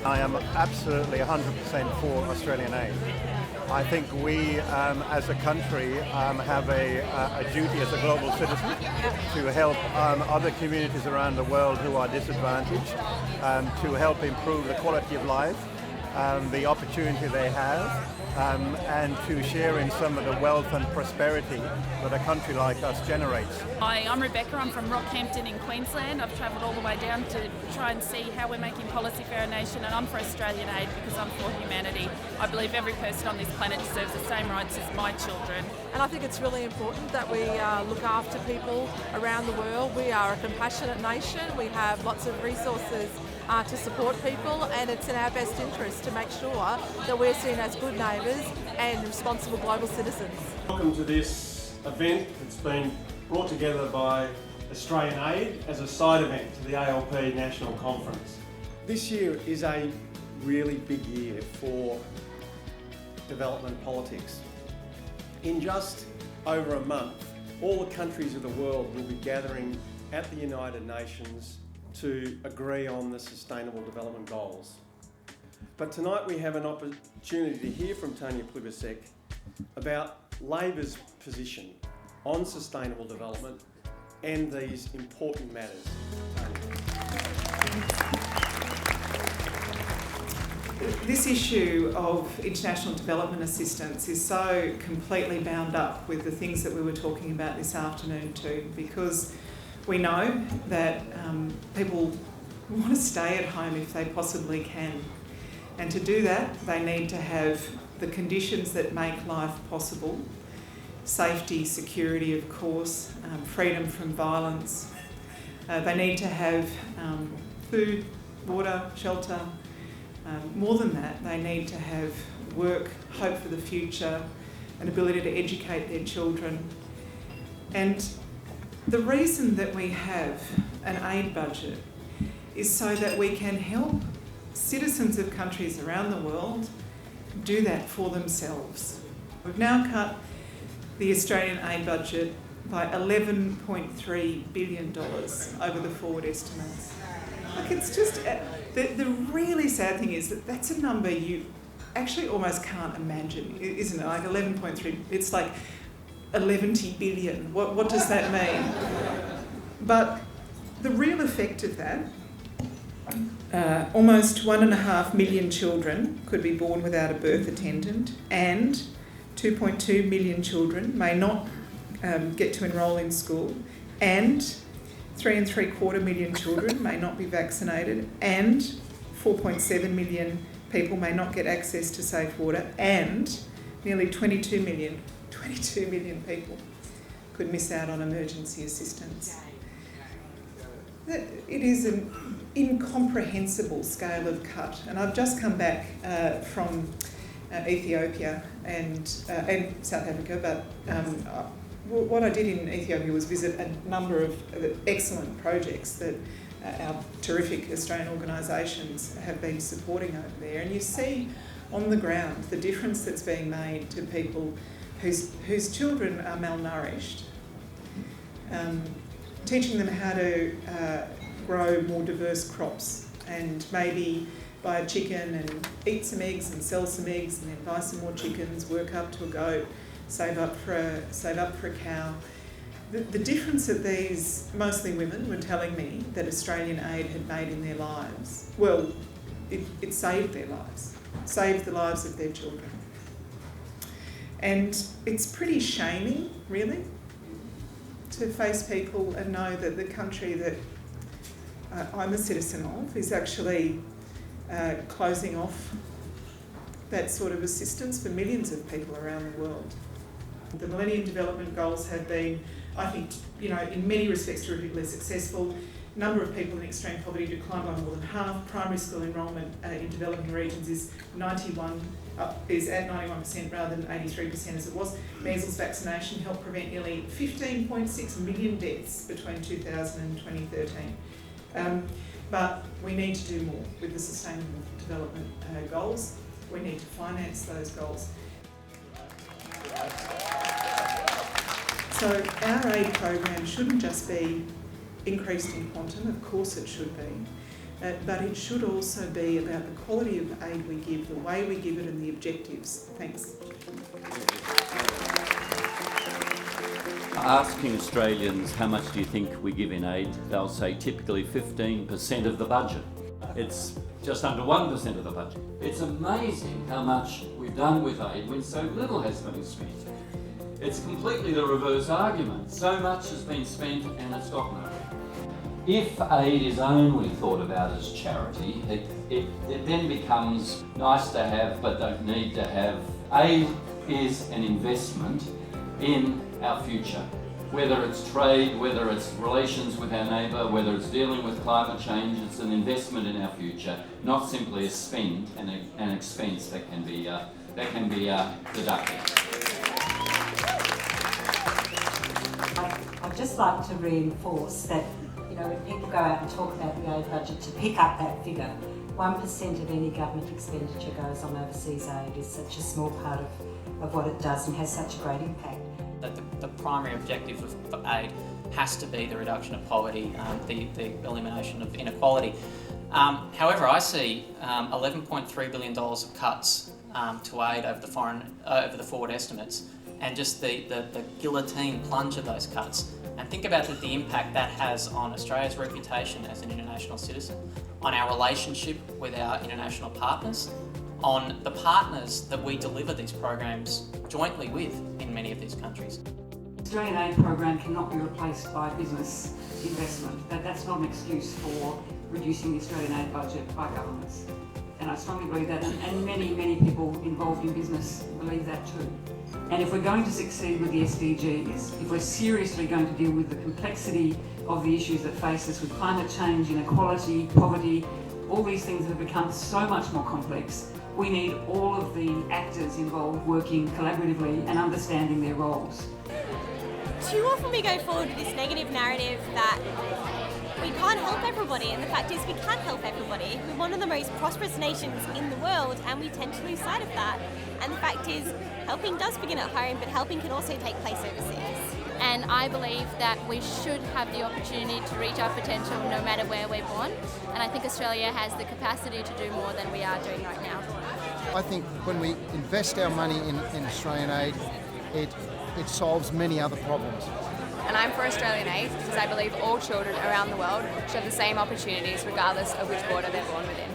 I am absolutely 100% for Australian aid. I think we, as a country, have a duty as a global citizen to help other communities around the world who are disadvantaged, to help improve the quality of life, the opportunity they have, and to share in some of the wealth and prosperity that a country like us generates. Hi, I'm Rebecca. I'm from Rockhampton in Queensland. I've travelled all the way down to try and see how we're making policy for our nation, and I'm for Australian aid because I'm for humanity. I believe every person on this planet deserves the same rights as my children. And I think it's really important that we look after people around the world. We are a compassionate nation. We have lots of resources to support people, and it's in our best interest to make sure that we're seen as good neighbours and responsible global citizens. Welcome to this event that's been brought together by Australian Aid as a side event to the ALP National Conference. This year is a really big year for development politics. In just over a month, all the countries of the world will be gathering at the United Nations to agree on the Sustainable Development Goals. But tonight we have an opportunity to hear from Tanya Plibersek about Labor's position on sustainable development and these important matters. This issue of international development assistance is so completely bound up with the things that we were talking about this afternoon too, because we know that people want to stay at home if they possibly can. And to do that, they need to have the conditions that make life possible. Safety, security, of course, freedom from violence. They need to have food, water, shelter. More than that, they need to have work, hope for the future, an ability to educate their children. And the reason that we have an aid budget is so that we can help citizens of countries around the world do that for themselves. We've now cut the Australian aid budget by $11.3 billion over the forward estimates. Like, it's just, the really sad thing is that that's a number you actually almost can't imagine, isn't it? Like 11.3, it's like 11 billion. What does that mean? But the real effect of that, almost 1.5 million children could be born without a birth attendant, and 2.2 million children may not get to enrol in school, and 3.75 million children may not be vaccinated, and 4.7 million people may not get access to safe water, and nearly 22 million people could miss out on emergency assistance. It is an incomprehensible scale of cut, and I've just come back from Ethiopia and South Africa, but what I did in Ethiopia was visit a number of excellent projects that our terrific Australian organisations have been supporting over there, and you see on the ground the difference that's being made to people whose children are malnourished, teaching them how to grow more diverse crops, and maybe buy a chicken and eat some eggs and sell some eggs, and then buy some more chickens, work up to a goat, save up for a cow. The difference that these mostly women were telling me that Australian aid had made in their lives, well, it saved their lives, saved the lives of their children. And it's pretty shaming, really, to face people and know that the country that I'm a citizen of is actually closing off that sort of assistance for millions of people around the world. The Millennium Development Goals have been, I think, in many respects terrifically successful. Number of people in extreme poverty declined by more than half. Primary school enrolment in developing regions is at 91% rather than 83% as it was. Measles vaccination helped prevent nearly 15.6 million deaths between 2000 and 2013. But we need to do more with the Sustainable Development Goals. We need to finance those goals. So our aid program shouldn't just be increased in quantum, of course it should be, but it should also be about the quality of aid we give, the way we give it and the objectives. Thanks. Asking Australians how much do you think we give in aid, they'll say typically 15% of the budget. It's just under 1% of the budget. It's amazing how much we've done with aid when so little has been spent. It's completely the reverse argument. So much has been spent and it's got nowhere. If aid is only thought about as charity, it then becomes nice to have but don't need to have. Aid is an investment in our future. Whether it's trade, whether it's relations with our neighbour, whether it's dealing with climate change, it's an investment in our future, not simply a spend and an expense that can be deducted. I'd just like to reinforce that, when people go out and talk about the aid budget, to pick up that figure, 1% of any government expenditure goes on overseas aid is such a small part of what it does and has such a great impact. The primary objective of aid has to be the reduction of poverty, the elimination of inequality. However, I see $11.3 billion of cuts to aid over the forward estimates, and just the guillotine plunge of those cuts. And think about the impact that has on Australia's reputation as an international citizen, on our relationship with our international partners, on the partners that we deliver these programs jointly with in many of these countries. The Australian aid program cannot be replaced by business investment. That's not an excuse for reducing the Australian aid budget by governments. And I strongly believe that, and many, many people involved in business believe that too. And if we're going to succeed with the SDGs, if we're seriously going to deal with the complexity of the issues that face us with climate change, inequality, poverty, all these things that have become so much more complex, we need all of the actors involved working collaboratively and understanding their roles. Too often we go forward with this negative narrative that we can't help everybody, and the fact is we can help everybody. We're one of the most prosperous nations in the world and we tend to lose sight of that. And the fact is, helping does begin at home, but helping can also take place overseas. And I believe that we should have the opportunity to reach our potential no matter where we're born. And I think Australia has the capacity to do more than we are doing right now. I think when we invest our money in Australian aid, it solves many other problems. And I'm for Australian aid because I believe all children around the world should have the same opportunities regardless of which border they're born within.